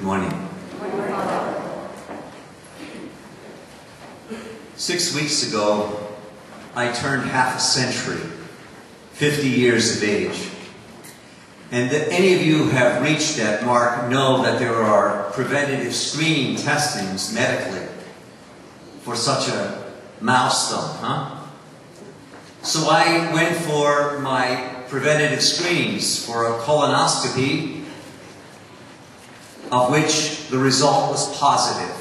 Good morning. 6 weeks ago, I turned half a century, 50 years of age. And that any of you who have reached that mark know that there are preventative screening testings medically for such a milestone, huh? So I went for my preventative screenings for a colonoscopy, of which the result was positive.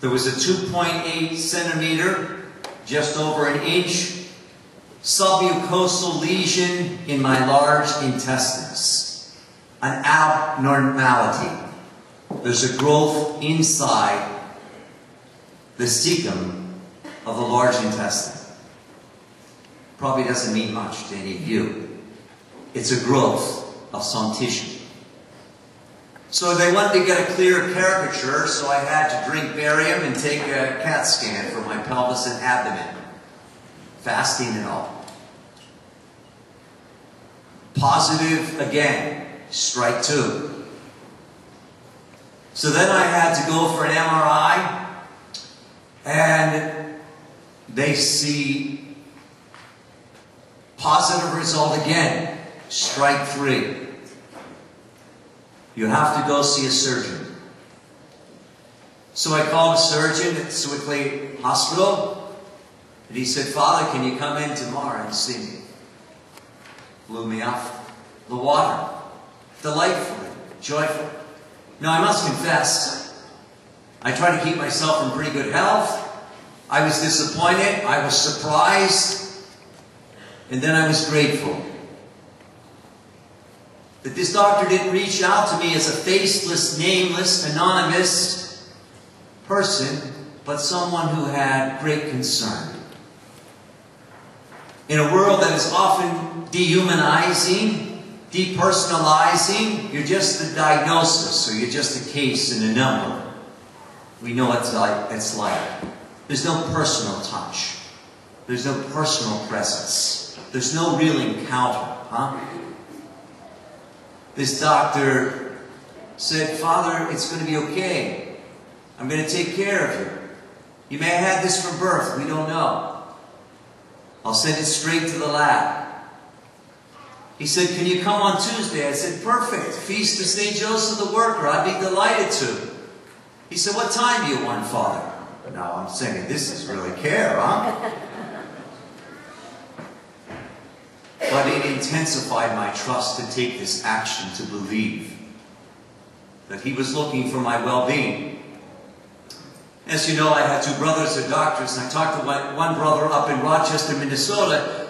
There was a 2.8 centimeter, just over an inch, submucosal lesion in my large intestines. An abnormality. There's a growth inside the cecum of the large intestine. Probably doesn't mean much to any of you. It's a growth of some tissue. So they wanted to get a clear caricature, so I had to drink barium and take a CAT scan for my pelvis and abdomen. Fasting and all. Positive again, strike 2. So then I had to go for an MRI, and they see positive result again, strike 3. You have to go see a surgeon. So I called a surgeon at Sewickley Hospital, and he said, "Father, can you come in tomorrow and see me?" Blew me off the water. Delightfully, joyful. Now I must confess, I try to keep myself in pretty good health. I was disappointed, I was surprised, and then I was grateful that this doctor didn't reach out to me as a faceless, nameless, anonymous person, but someone who had great concern. In a world that is often dehumanizing, depersonalizing, you're just a diagnosis, or you're just a case and a number. We know what it's like. There's no personal touch. There's no personal presence. There's no real encounter, huh? This doctor said, "Father, it's going to be okay. I'm going to take care of you. You may have had this from birth. We don't know. I'll send it straight to the lab." He said, "Can you come on Tuesday?" I said, "Perfect. Feast of St. Joseph the Worker. I'd be delighted to." He said, "What time do you want, Father?" Now I'm saying, this is really care, huh? But it intensified my trust to take this action, to believe that he was looking for my well-being. As you know, I had 2 brothers who are doctors, and I talked to one brother up in Rochester, Minnesota,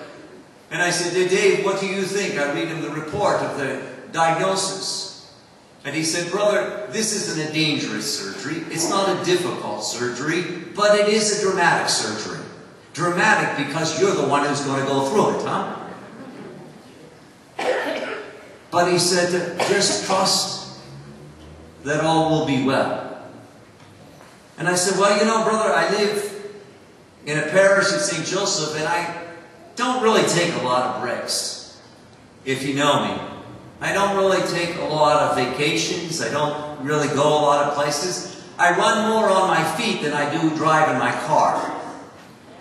and I said, "Dave, what do you think?" I read him the report of the diagnosis. And he said, "Brother, this isn't a dangerous surgery. It's not a difficult surgery, but it is a dramatic surgery. Dramatic because you're the one who's going to go through it, huh?" But he said, "Just trust that all will be well." And I said, "Well, you know, brother, I live in a parish at St. Joseph, and I don't really take a lot of breaks, if you know me. I don't really take a lot of vacations. I don't really go a lot of places. I run more on my feet than I do drive in my car.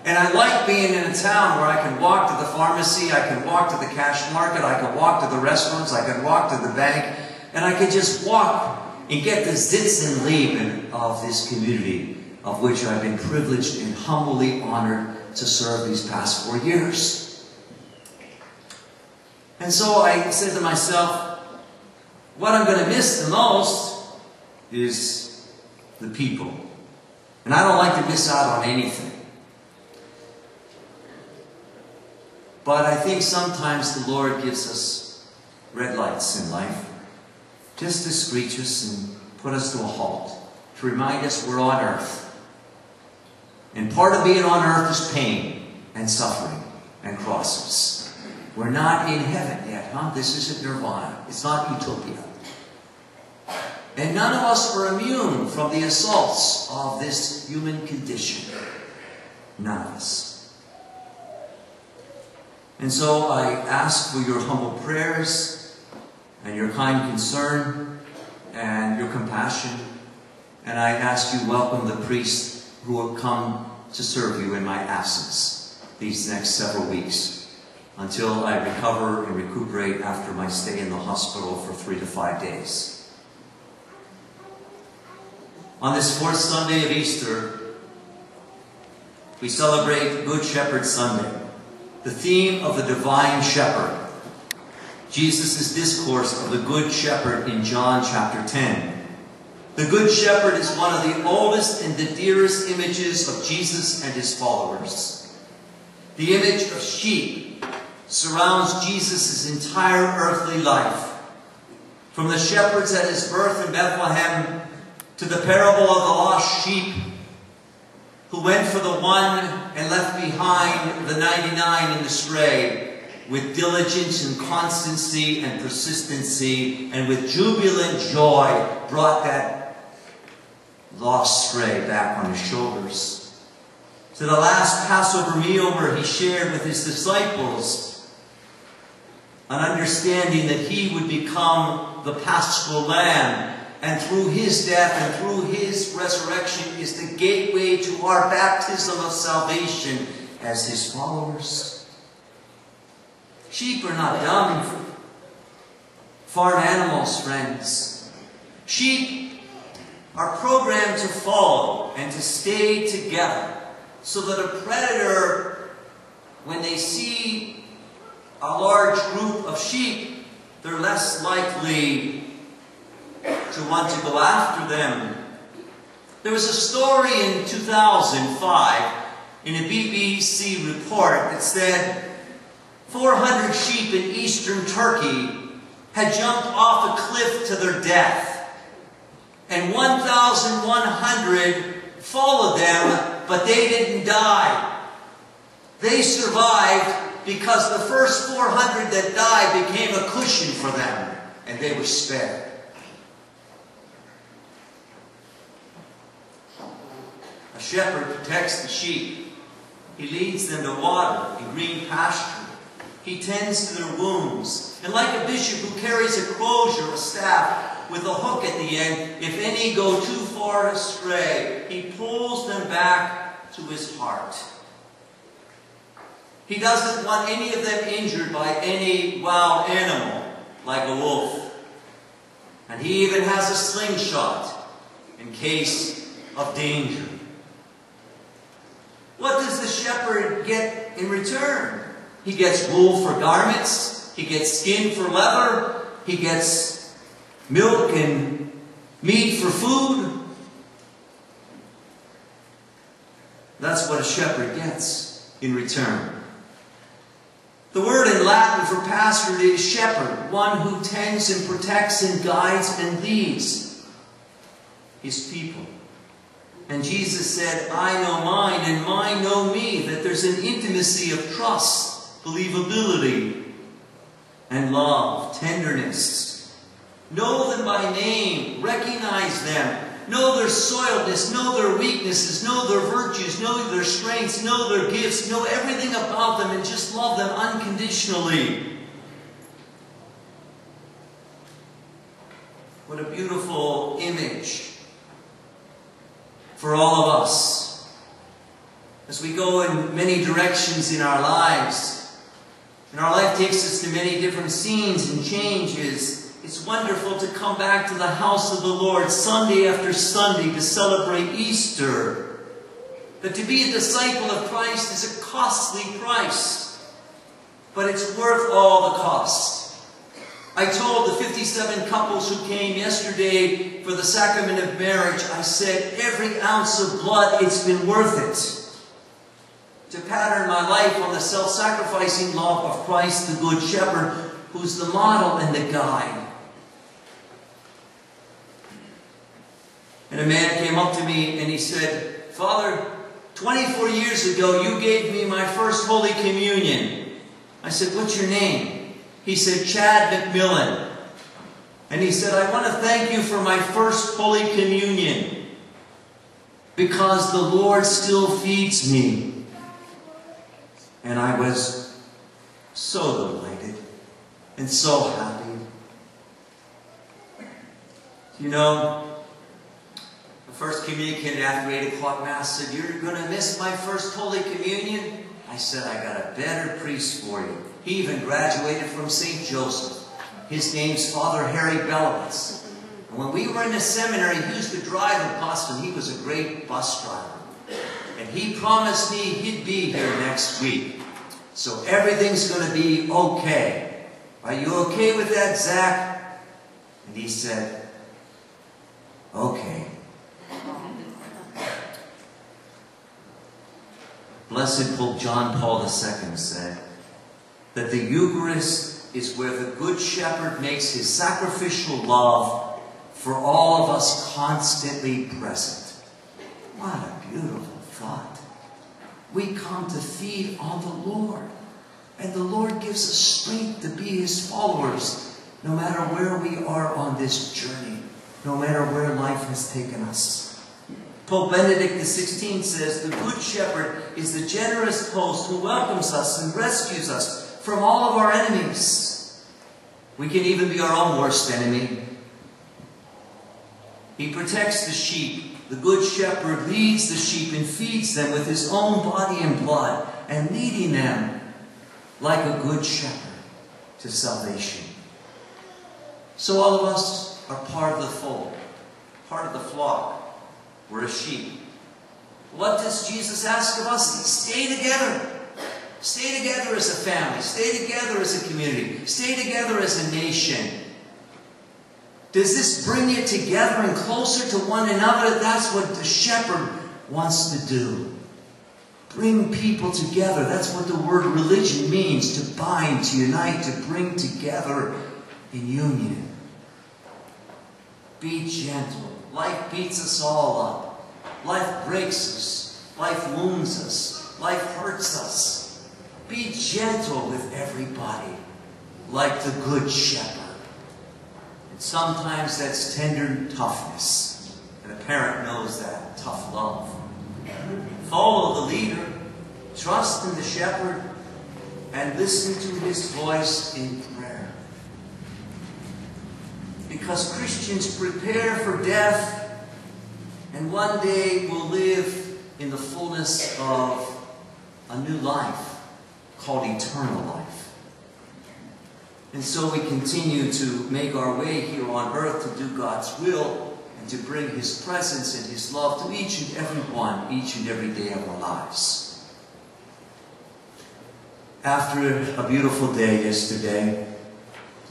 And I like being in a town where I can walk to the pharmacy, I can walk to the cash market, I can walk to the restaurants, I can walk to the bank, and I can just walk and get the zits and leben of this community, of which I've been privileged and humbly honored to serve these past 4 years." And so I said to myself, what I'm going to miss the most is the people. And I don't like to miss out on anything. But I think sometimes the Lord gives us red lights in life, just to screech us and put us to a halt, to remind us we're on earth. And part of being on earth is pain and suffering and crosses. We're not in heaven yet, huh? This isn't nirvana. It's not utopia. And none of us are immune from the assaults of this human condition. None of us. And so I ask for your humble prayers and your kind concern and your compassion. And I ask you welcome the priests who will come to serve you in my absence these next several weeks until I recover and recuperate after my stay in the hospital for 3 to 5 days. On this fourth Sunday of Easter, we celebrate Good Shepherd Sunday, the theme of the Divine Shepherd. Jesus' discourse of the Good Shepherd in John chapter 10. The Good Shepherd is one of the oldest and the dearest images of Jesus and his followers. The image of sheep surrounds Jesus' entire earthly life. From the shepherds at his birth in Bethlehem to the parable of the lost sheep who went for the one and left behind the 99 in the stray, with diligence and constancy and persistency, and with jubilant joy brought that lost stray back on his shoulders. To the last Passover meal where he shared with his disciples an understanding that he would become the Paschal Lamb, and through his death and through his resurrection is the gateway to our baptism of salvation as his followers. Sheep are not dumb, farm animals, friends. Sheep are programmed to follow and to stay together, so that a predator, when they see a large group of sheep, they're less likely to want to go after them. There was a story in 2005 in a BBC report that said 400 sheep in eastern Turkey had jumped off a cliff to their death, and 1,100 followed them, but they didn't die. They survived because the first 400 that died became a cushion for them, and they were spared. A shepherd protects the sheep. He leads them to water and green pasture. He tends to their wounds. And like a bishop who carries a crozier, a staff, with a hook at the end, if any go too far astray, he pulls them back to his heart. He doesn't want any of them injured by any wild animal, like a wolf. And he even has a slingshot in case of danger. What does the shepherd get in return? He gets wool for garments. He gets skin for leather. He gets milk and meat for food. That's what a shepherd gets in return. The word in Latin for pastor is shepherd, one who tends and protects and guides and leads his people. And Jesus said, I know mine and mine know me, that there's an intimacy of trust, believability, and love, tenderness. Know them by name, recognize them, know their soiledness, know their weaknesses, know their virtues, know their strengths, know their gifts, know everything about them, and just love them unconditionally. What a beautiful image for all of us. As we go in many directions in our lives, and our life takes us to many different scenes and changes, it's wonderful to come back to the house of the Lord Sunday after Sunday to celebrate Easter. That to be a disciple of Christ is a costly price, but it's worth all the cost. I told the 57 couples who came yesterday for the sacrament of marriage, I said, every ounce of blood, it's been worth it. To pattern my life on the self-sacrificing love of Christ, the Good Shepherd, who's the model and the guide. And a man came up to me and he said, Father, 24 years ago you gave me my first Holy Communion. I said, what's your name? He said, Chad McMillan. And he said, I want to thank you for my first Holy Communion because the Lord still feeds me. And I was so delighted and so happy. You know, the first communion after 8 o'clock Mass said, "You're going to miss my first Holy Communion?" I said, "I got a better priest for you." He even graduated from St. Joseph. His name's Father Harry Belowitz. And when we were in the seminary, he used to drive the bus, and he was a great bus driver. And he promised me he'd be here next week. So everything's going to be okay. Are you okay with that, Zach? And he said, "Okay." Blessed Pope John Paul II said that the Eucharist is where the Good Shepherd makes his sacrificial love for all of us constantly present. What a beautiful thought. We come to feed on the Lord, and the Lord gives us strength to be his followers, no matter where we are on this journey, no matter where life has taken us. Pope Benedict XVI says, "The Good Shepherd is the generous host who welcomes us and rescues us from all of our enemies." We can even be our own worst enemy. He protects the sheep. The Good Shepherd leads the sheep and feeds them with his own body and blood, and leading them like a good shepherd to salvation. So all of us are part of the fold, part of the flock. We're a sheep. What does Jesus ask of us? Stay together. Stay together as a family. Stay together as a community. Stay together as a nation. Does this bring you together and closer to one another? That's what the shepherd wants to do. Bring people together. That's what the word religion means. To bind, to unite, to bring together in union. Be gentle. Life beats us all up. Life breaks us. Life wounds us. Life hurts us. Be gentle with everybody, like the Good Shepherd. And sometimes that's tender toughness. And a parent knows that, tough love. Follow the leader, trust in the shepherd, and listen to his voice in prayer. Because Christians prepare for death, and one day will live in the fullness of a new life called eternal life. And so we continue to make our way here on earth to do God's will and to bring his presence and his love to each and every one, each and every day of our lives. After a beautiful day yesterday,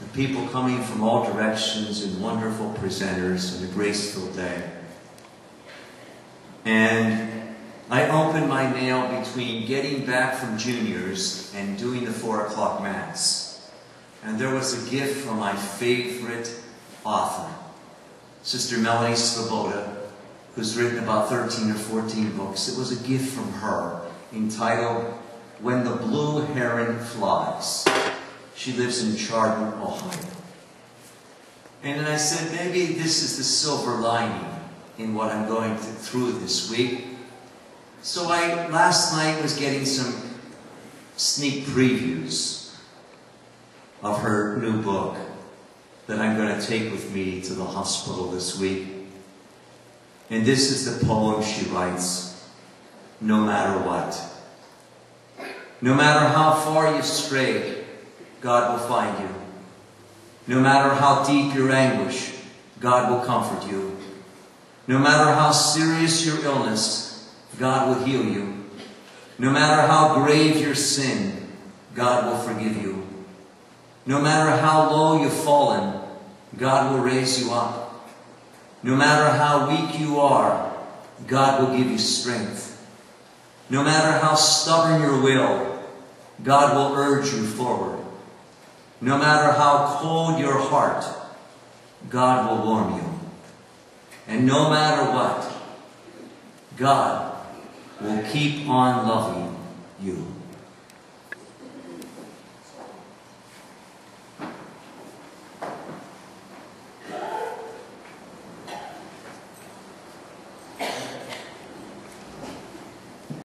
the people coming from all directions and wonderful presenters and a graceful day. And I opened my mail between getting back from juniors and doing the 4 o'clock Mass. And there was a gift from my favorite author, Sister Melannie Svoboda, who's written about 13 or 14 books. It was a gift from her entitled "When the Blue Heron Flies." She lives in Chardon, Ohio. And then I said, maybe this is the silver lining in what I'm going through this week. So last night was getting some sneak previews of her new book that I'm going to take with me to the hospital this week. And this is the poem she writes: "No matter what. No matter how far you've strayed, God will find you. No matter how deep your anguish, God will comfort you. No matter how serious your illness, God will heal you. No matter how grave your sin, God will forgive you. No matter how low you've fallen, God will raise you up. No matter how weak you are, God will give you strength. No matter how stubborn your will, God will urge you forward. No matter how cold your heart, God will warm you. And no matter what, God will keep on loving you."